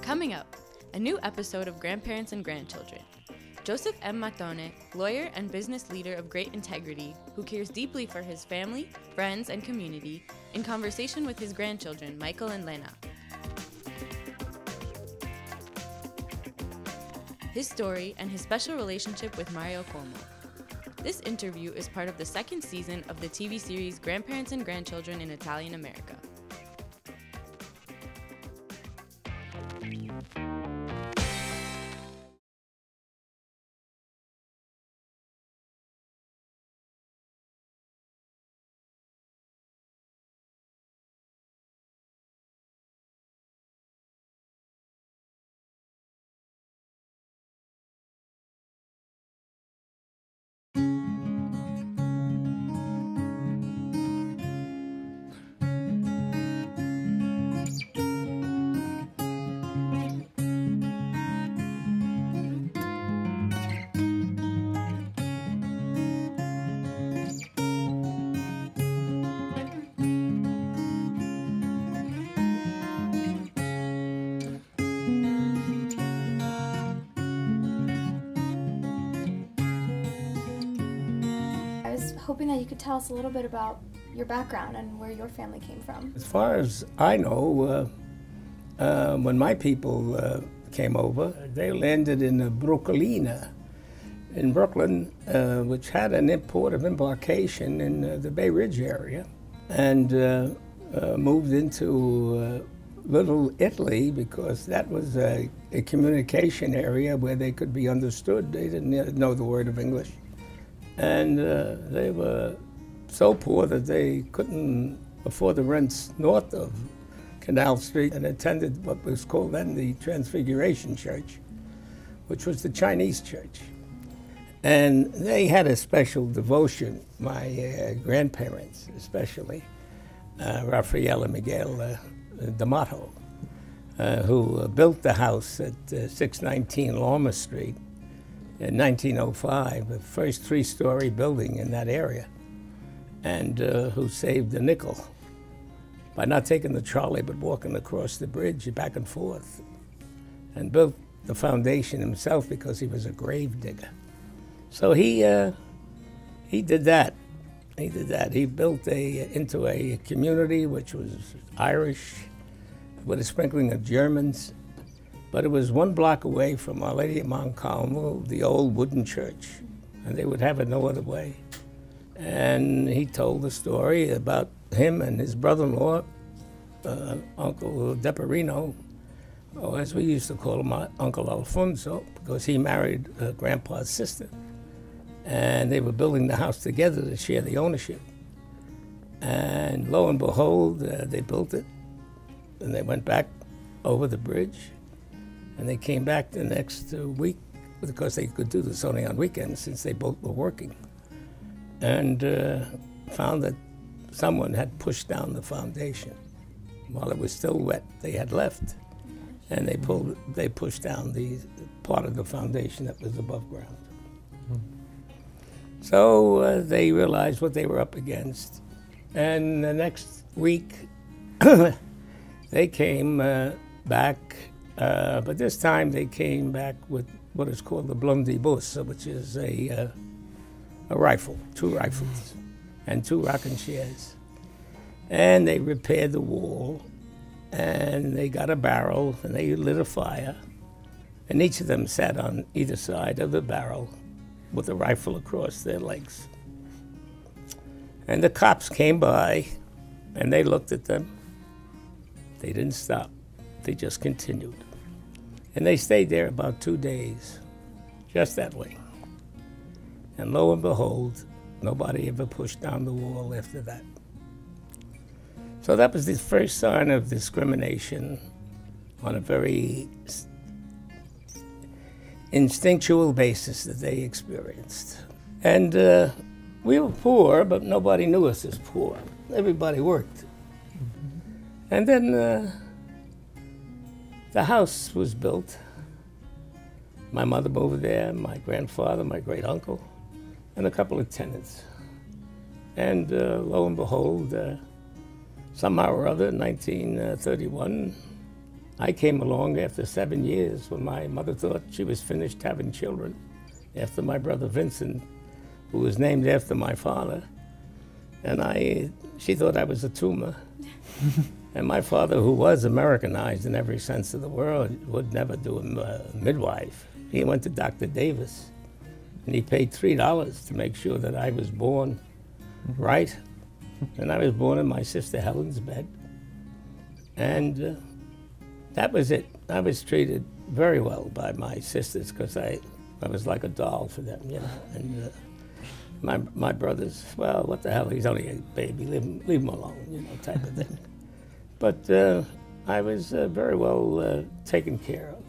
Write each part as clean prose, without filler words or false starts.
Coming up, a new episode of Grandparents and Grandchildren. Joseph Ann Mattone, lawyer and business leader of great integrity, who cares deeply for his family, friends, and community, in conversation with his grandchildren, Michael and Lena. His story and his special relationship with Mario Cuomo. This interview is part of the second season of the TV series Grandparents and Grandchildren in Italian America. Hoping that you could tell us a little bit about your background and where your family came from. As far as I know, when my people came over, they landed in Brooklyn, in Brooklyn, which had an port of embarkation in the Bay Ridge area, and moved into Little Italy because that was a communication area where they could be understood. They didn't know the word of English. And they were so poor that they couldn't afford the rents north of Canal Street, and attended what was called then the Transfiguration Church, which was the Chinese church. And they had a special devotion, my grandparents especially, Raphael and Miguel D'Amato, who built the house at 619 Lormer Street in 1905, the first three-story building in that area, and who saved a nickel by not taking the trolley but walking across the bridge back and forth, and built the foundation himself because he was a grave digger. So he did that. He did that. He built into a community which was Irish with a sprinkling of Germans. But it was 1 block away from Our Lady of Mount Carmel, the old wooden church, and they would have it no other way. And he told the story about him and his brother-in-law, Uncle Deperino, or as we used to call him, Uncle Alfonso, because he married Grandpa's sister. And they were building the house together to share the ownership. And lo and behold, they built it, and they went back over the bridge. And they came back the next week, because they could do this only on weekends since they both were working, and found that someone had pushed down the foundation. While it was still wet, they had left, and they pushed down the part of the foundation that was above ground. Mm-hmm. So they realized what they were up against, and the next week they came back. But this time they came back with what is called the blunderbuss, which is a rifle, 2 rifles, and 2 rocking chairs. And they repaired the wall, and they got a barrel, and they lit a fire, and each of them sat on either side of the barrel with a rifle across their legs. And the cops came by, and they looked at them. They didn't stop. They just continued. And they stayed there about 2 days, just that way. And lo and behold, nobody ever pushed down the wall after that. So that was the first sign of discrimination on a very instinctual basis that they experienced. And we were poor, but nobody knew us as poor. Everybody worked. Mm-hmm. And then the house was built. My mother moved there, my grandfather, my great uncle, and a couple of tenants. And lo and behold, somehow or other, in 1931, I came along after 7 years when my mother thought she was finished having children after my brother Vincent, who was named after my father. And she thought I was a tumor. And my father, who was Americanized in every sense of the word, would never do a midwife. He went to Dr. Davis, and he paid $3 to make sure that I was born right. And I was born in my sister Helen's bed. And that was it. I was treated very well by my sisters because I was like a doll for them, you know. And my brothers, well, what the hell, he's only a baby, leave him alone, you know, type of thing. But I was very well taken care of.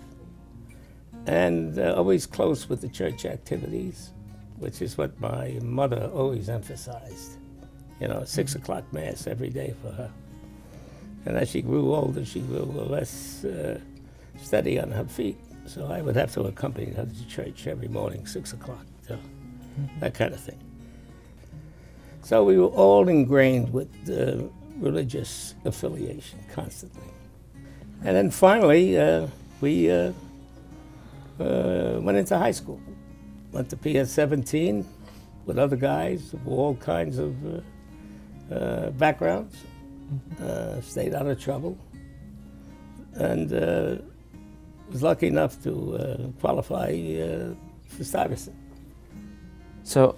And always close with the church activities, which is what my mother always emphasized. You know, 6 o'clock Mass every day for her. And as she grew older, she grew less steady on her feet. So I would have to accompany her to church every morning, 6 o'clock, so that kind of thing. So we were all ingrained with religious affiliation constantly. And then finally, we went into high school. Went to PS 17 with other guys of all kinds of backgrounds. Stayed out of trouble, and was lucky enough to qualify for Stuyvesant. So,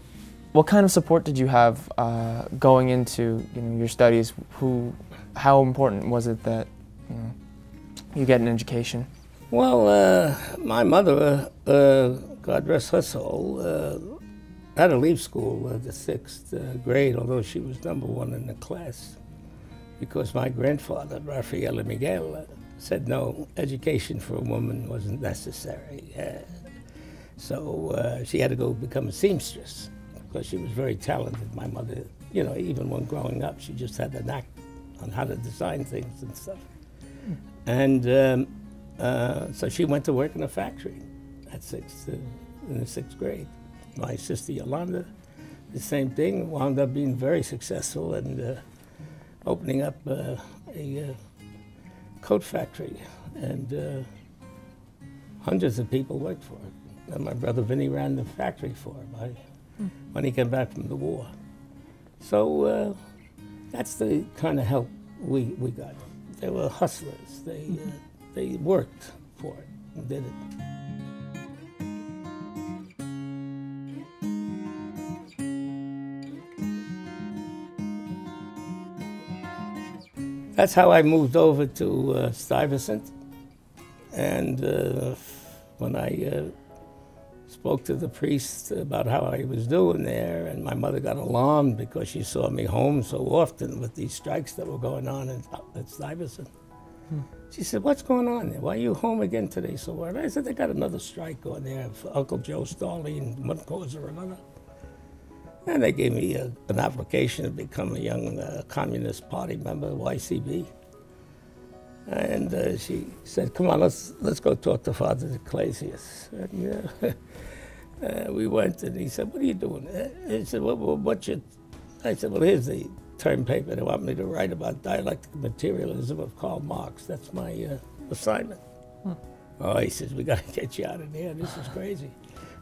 what kind of support did you have going into your studies? How important was it that you get an education? Well, my mother, God rest her soul, had to leave school at the 6th grade, although she was #1 in the class, because my grandfather, Rafael Miguel, said no, education for a woman wasn't necessary. So she had to go become a seamstress, because she was very talented. My mother, you know, even when growing up, she just had the knack on how to design things and stuff. And so she went to work in a factory in the 6th grade. My sister Yolanda, the same thing, wound up being very successful and opening up a coat factory, and hundreds of people worked for it. And my brother Vinny ran the factory for him when he came back from the war. So that's the kind of help we got. They were hustlers. They worked for it and did it. That's how I moved over to Stuyvesant. And when I spoke to the priest about how I was doing there, and my mother got alarmed because she saw me home so often with these strikes that were going on at Stuyvesant. She said, "What's going on there? Why are you home again today so early?" I said, "They got another strike going there for Uncle Joe Starling, one cause or another." And they gave me an application to become a young Communist Party member, YCB. And she said, "Come on, let's go talk to Father Ecclesias." And we went, and he said, "What are you doing?" He said, "Well, what's your..." I said, "Well, here's the term paper. They want me to write about dialectical materialism of Karl Marx. That's my assignment." Oh, he says, "We got to get you out of there. This is crazy."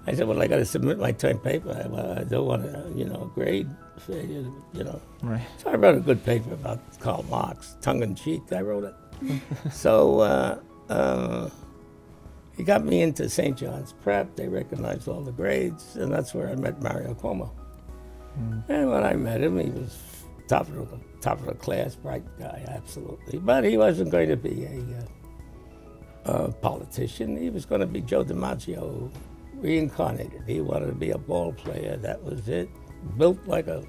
I said, "Well, I got to submit my term paper. I don't want to, grade failure, Right. So I wrote a good paper about Karl Marx, tongue-in-cheek. I wrote it. So he got me into St. John's Prep. They recognized all the grades, and that's where I met Mario Cuomo. And when I met him, he was top of the class, bright guy, absolutely. But he wasn't going to be a politician. He was going to be Joe DiMaggio reincarnated. He wanted to be a ball player. That was it. Built like a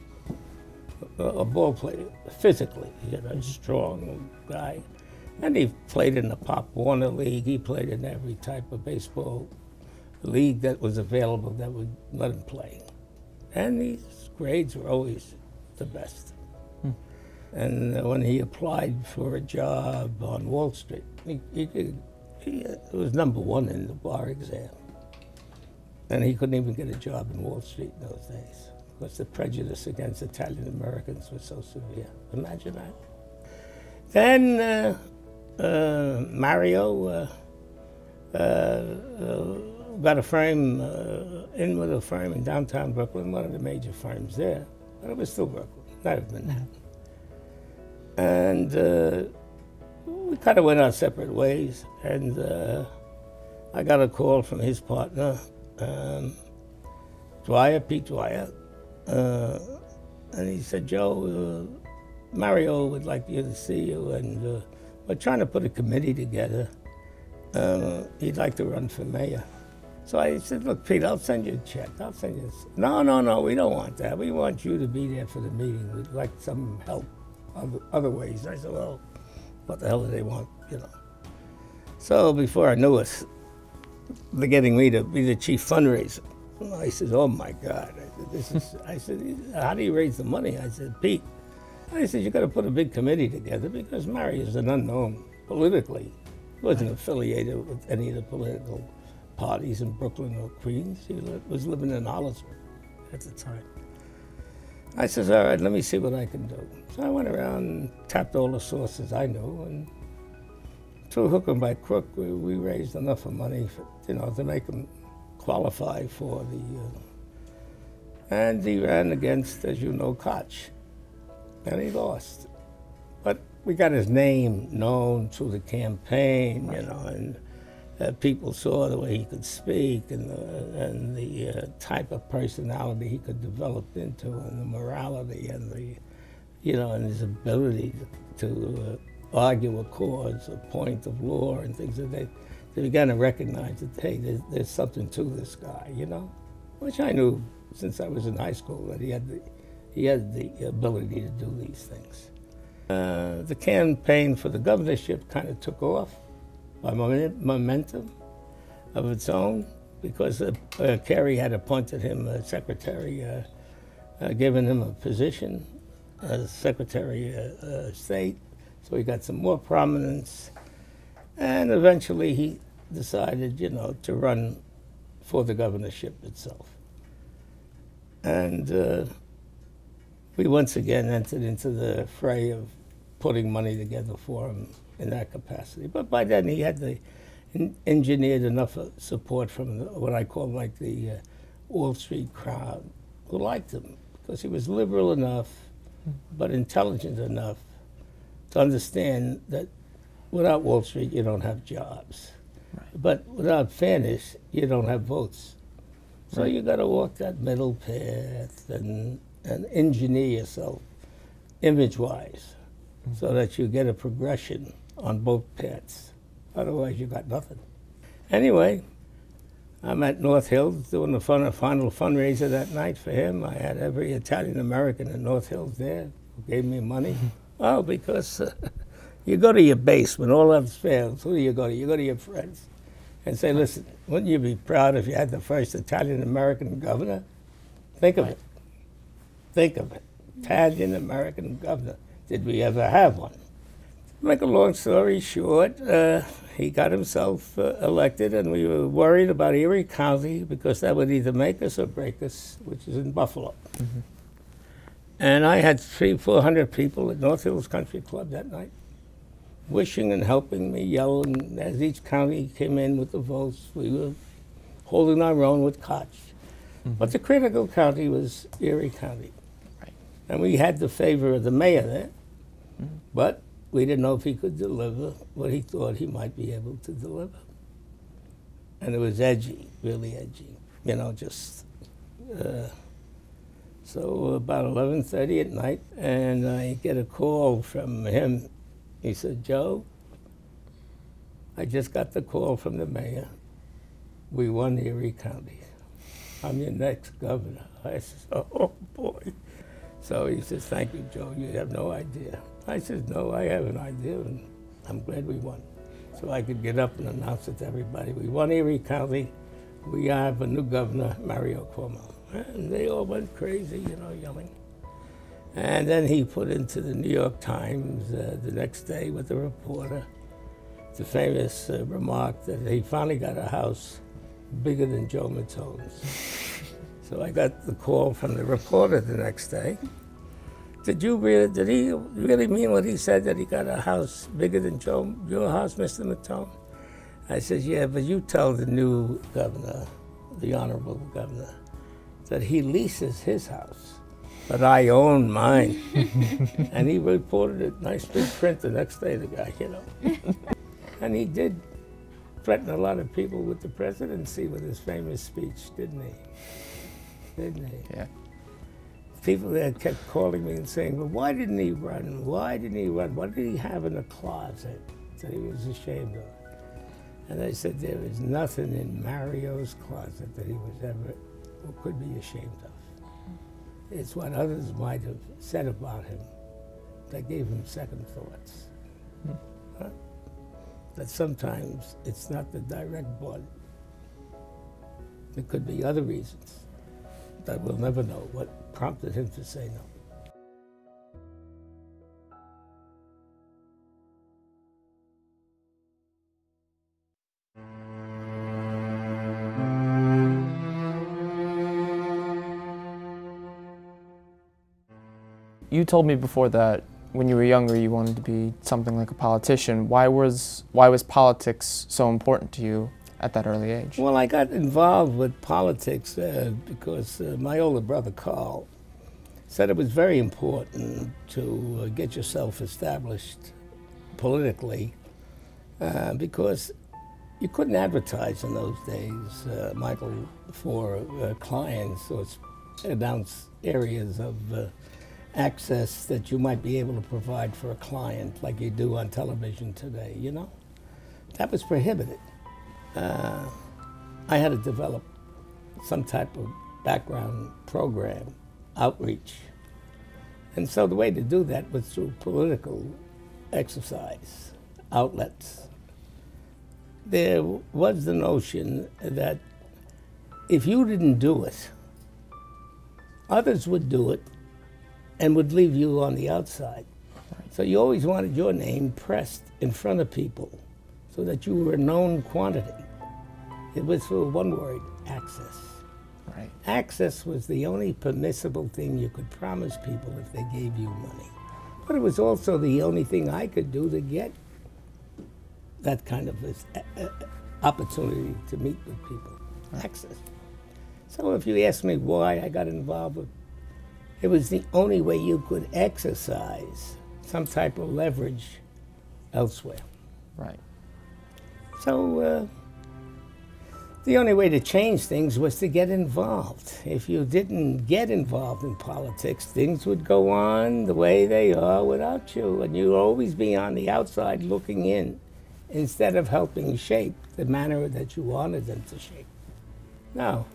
ball player, physically. A strong guy. And he played in the Pop Warner League. He played in every type of baseball league that was available that would let him play. And his grades were always the best. And when he applied for a job on Wall Street, he was #1 in the bar exam. And he couldn't even get a job in Wall Street in those days because the prejudice against Italian Americans was so severe. Imagine that. Then Mario got a firm, in with a firm in downtown Brooklyn, one of the major firms there, but it was still Brooklyn, not Manhattan. And we kind of went our separate ways, and I got a call from his partner, Pete Dwyer, and he said, Joe, Mario would like you to see you, and we're trying to put a committee together. He'd like to run for mayor. So I said, look, Pete, I'll send you a check. I'll send you this. No, we don't want that. We want you to be there for the meeting. We'd like some help other ways. I said, well, what the hell do they want, you know? So before I knew it, they're getting me to be the chief fundraiser. I said, oh my God. I said, how do you raise the money? I said, Pete, I said, you got to put a big committee together because Mario is an unknown politically. He wasn't affiliated with any of the political parties in Brooklyn or Queens. He was living in Hollister at the time. I says, all right, let me see what I can do. So I went around and tapped all the sources I knew, and through hook and by crook, we raised enough of money for, to make him qualify for the, and he ran against, as you know, Koch, and he lost. But we got his name known through the campaign, and people saw the way he could speak and the type of personality he could develop into, and the morality and the, and his ability to argue a cause, a point of law, and things like that. They began to recognize that, hey, there's something to this guy, which I knew since I was in high school that he had the ability to do these things. The campaign for the governorship kind of took off by momentum of its own, because Kerry had appointed him a secretary, given him a position as Secretary of State, so he got some more prominence, and eventually he decided, to run for the governorship itself. And we once again entered into the fray of putting money together for him in that capacity. But by then he had engineered enough support from what I call like the Wall Street crowd, who liked him because he was liberal enough, but intelligent enough to understand that without Wall Street you don't have jobs. Right. But without fairness you don't have votes. So you got to walk that middle path and engineer yourself image-wise so that you get a progression on both paths. Otherwise, you got nothing. Anyway, I'm at North Hills doing the final fundraiser that night for him. I had every Italian American in North Hills there who gave me money. Oh, because you go to your base when all else fails. Who do you go to? You go to your friends and say, listen, wouldn't you be proud if you had the first Italian American governor? Think of it. Think of it. Italian American governor. Did we ever have one? To make a long story short, he got himself elected, and we were worried about Erie County because that would either make us or break us, which is in Buffalo. Mm-hmm. And I had 300-400 people at North Hills Country Club that night, wishing and helping me, yelling. As each county came in with the votes, we were holding our own with Koch. Mm-hmm. But the critical county was Erie County. Right. And we had the favor of the mayor there, but we didn't know if he could deliver what he thought he might be able to deliver. And it was edgy, really edgy, just... So about 11:30 at night, and I get a call from him. He said, Joe, I just got the call from the mayor. We won Erie County. I'm your next governor. I said, oh boy. So he says, thank you, Joe. You have no idea. I said, no, I have an idea, and I'm glad we won. So I could get up and announce it to everybody. We won Erie County. We have a new governor, Mario Cuomo. And they all went crazy, yelling. And then he put into the New York Times the next day with the reporter the famous remark that he finally got a house bigger than Joe Mattone's. So I got the call from the reporter the next day did he really mean what he said, that he got a house bigger than your house, Mr. Mattone? I said, yeah, but you tell the new governor, the honorable governor, that he leases his house, but I own mine. And he reported it, nice big print the next day, the guy, you know. And he did threaten a lot of people with the presidency with his famous speech, didn't he? Didn't he? Yeah. People there kept calling me and saying, well, why didn't he run? Why didn't he run? What did he have in the closet that he was ashamed of? And I said, there is nothing in Mario's closet that he was ever or could be ashamed of. It's what others might have said about him that gave him second thoughts. Huh? That sometimes it's not the direct blood. There could be other reasons that we'll never know what prompted him to say no. You told me before that when you were younger you wanted to be something like a politician. Why was politics so important to you at that early age? Well, I got involved with politics because my older brother Carl said it was very important to get yourself established politically because you couldn't advertise in those days, Michael, for clients or announce areas of access that you might be able to provide for a client like you do on television today, you know? That was prohibited. I had to develop some type of background program, outreach. And so the way to do that was through political exercise, outlets. There was the notion that if you didn't do it, others would do it and would leave you on the outside. So you always wanted your name pressed in front of people so that you were a known quantity. It was for one word, access. Right. Access was the only permissible thing you could promise people if they gave you money. But it was also the only thing I could do to get that kind of opportunity to meet with people, access. So if you ask me why I got involved with, it was the only way you could exercise some type of leverage elsewhere. Right. So the only way to change things was to get involved. If you didn't get involved in politics, things would go on the way they are without you, and you'd always be on the outside looking in instead of helping shape the manner that you wanted them to shape. Now,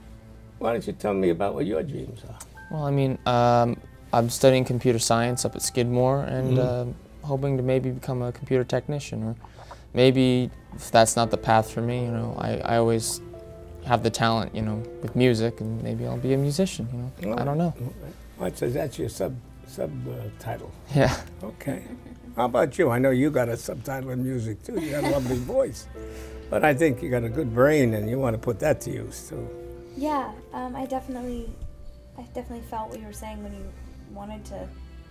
why don't you tell me about what your dreams are? Well, I mean, I'm studying computer science up at Skidmore and hoping to maybe become a computer technician, or maybe if that's not the path for me, you know, I always have the talent, you know, with music, and maybe I'll be a musician, you know. I don't know. Right, so that's your subtitle. Yeah. Okay. How about you? I know you got a subtitle in music too. You got a lovely voice. But I think you got a good brain and you want to put that to use too. Yeah, I definitely felt what you were saying when you wanted to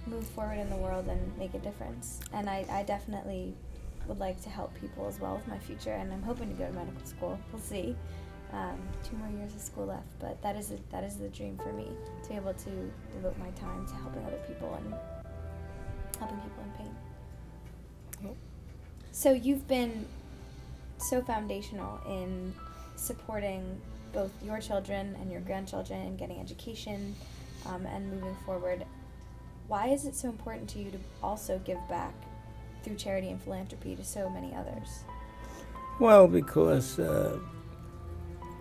move forward in the world and make a difference. And I definitely would like to help people as well with my future, and I'm hoping to go to medical school. We'll see. 2 more years of school left, but that is the dream for me, to be able to devote my time to helping other people and helping people in pain. So you've been so foundational in supporting both your children and your grandchildren and getting education and moving forward. Why is it so important to you to also give back through charity and philanthropy to so many others? Well, because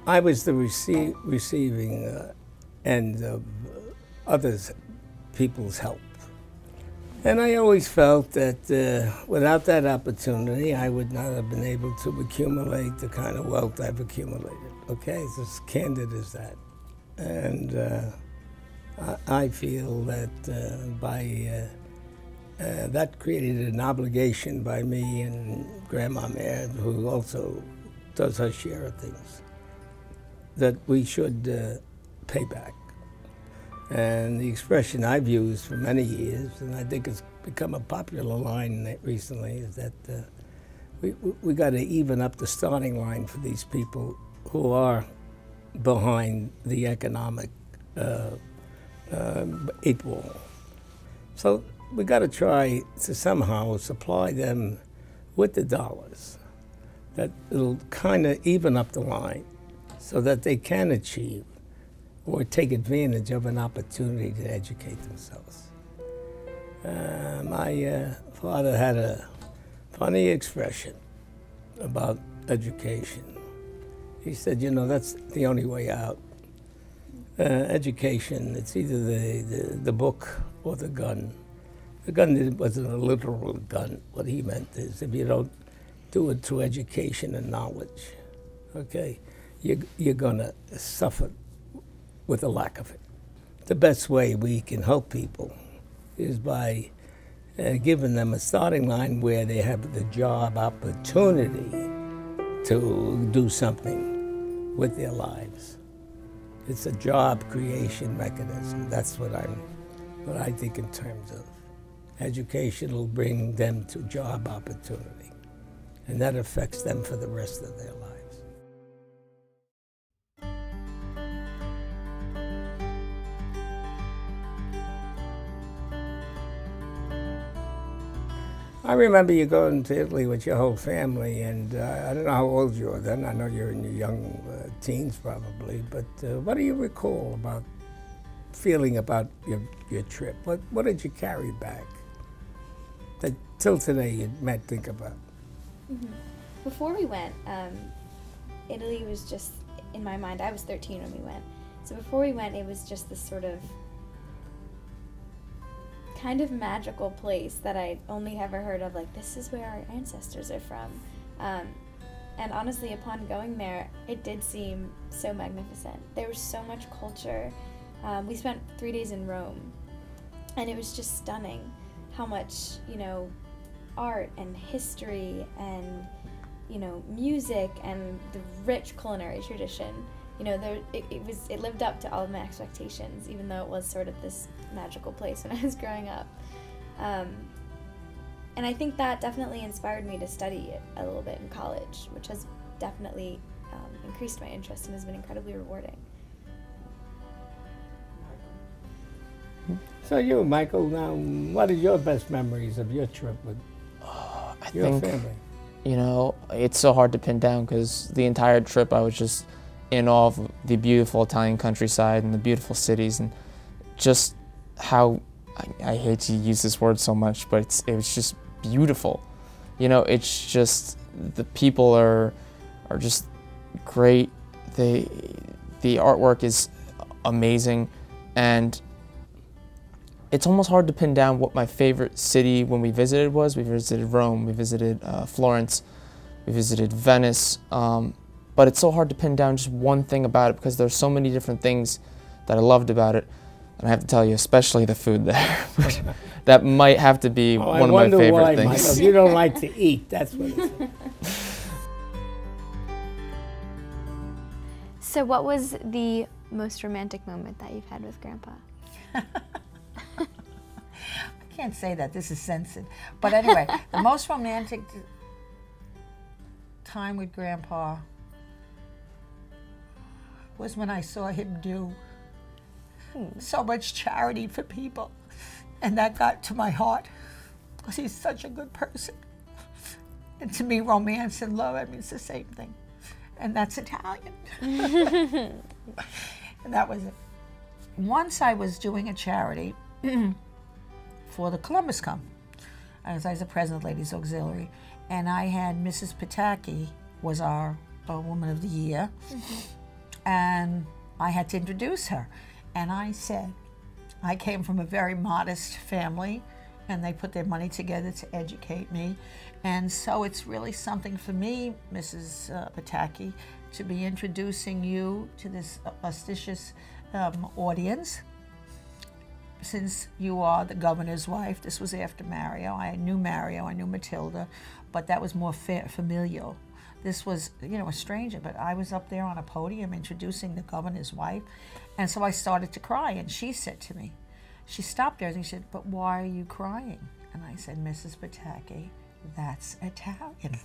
I was the receiving end of others people's help. And I always felt that without that opportunity, I would not have been able to accumulate the kind of wealth I've accumulated. Okay, it's as candid as that. And I feel that that created an obligation by me and Grandma Mare, who also does her share of things, that we should pay back. And the expression I've used for many years, and I think it's become a popular line recently, is that we got to even up the starting line for these people who are behind the economic eight wall. So we got to try to somehow supply them with the dollars that it'll kind of even up the line so that they can achieve or take advantage of an opportunity to educate themselves. My father had a funny expression about education. He said, you know, that's the only way out. Education, it's either the book or the gun. The gun wasn't a literal gun. What he meant is if you don't do it through education and knowledge, okay, you're gonna suffer with a lack of it. The best way we can help people is by giving them a starting line where they have the job opportunity to do something with their lives. It's a job creation mechanism. That's what I think in terms of. Education will bring them to job opportunity, and that affects them for the rest of their lives. I remember you going to Italy with your whole family, and I don't know how old you were then. I know you're in your young teens probably, but what do you recall about feeling about your trip? What did you carry back that till today you might think about? Mm-hmm. Before we went, Italy was just, in my mind, I was 13 when we went. So before we went, it was just this sort of kind of magical place that I'd only ever heard of, like, this is where our ancestors are from. And honestly, upon going there, it did seem so magnificent. There was so much culture. We spent 3 days in Rome, and it was just stunning how much, you know, art and history and, you know, music and the rich culinary tradition. You know, it lived up to all of my expectations, even though it was sort of this magical place when I was growing up. And I think that definitely inspired me to study it a little bit in college, which has definitely increased my interest and has been incredibly rewarding. So you, Michael, now, what are your best memories of your trip with your family? You know, it's so hard to pin down because the entire trip I was just in awe of the beautiful Italian countryside and the beautiful cities and just how, I hate to use this word so much, but it was just beautiful. You know, it's just, the people are just great. The artwork is amazing, and it's almost hard to pin down what my favorite city when we visited was. We visited Rome, we visited Florence, we visited Venice, but it's so hard to pin down just one thing about it because there's so many different things that I loved about it. And I have to tell you, especially the food there. That might have to be one of my favorite things. Michael, you don't like to eat, that's what it is. So what was the most romantic moment that you've had with Grandpa? I can't say that, this is censored. But anyway, the most romantic time with Grandpa was when I saw him do so much charity for people. And that got to my heart, because he's such a good person. And to me, romance and love, I mean, it's the same thing. And that's Italian. And that was it. Once I was doing a charity for the Columbus Come. I was the president of Ladies Auxiliary. And I had Mrs. Pataki was our Woman of the Year. And I had to introduce her. And I said, I came from a very modest family, and they put their money together to educate me. And so it's really something for me, Mrs. Pataki, to be introducing you to this auspicious audience. Since you are the governor's wife, this was after Mario. I knew Mario, I knew Matilda, but that was more familial. this was, you know, a stranger, but I was up there on a podium introducing the governor's wife, and so I started to cry, and she said to me, she stopped there and she said, "But why are you crying?" And I said, "Mrs. Pataki, that's Italian."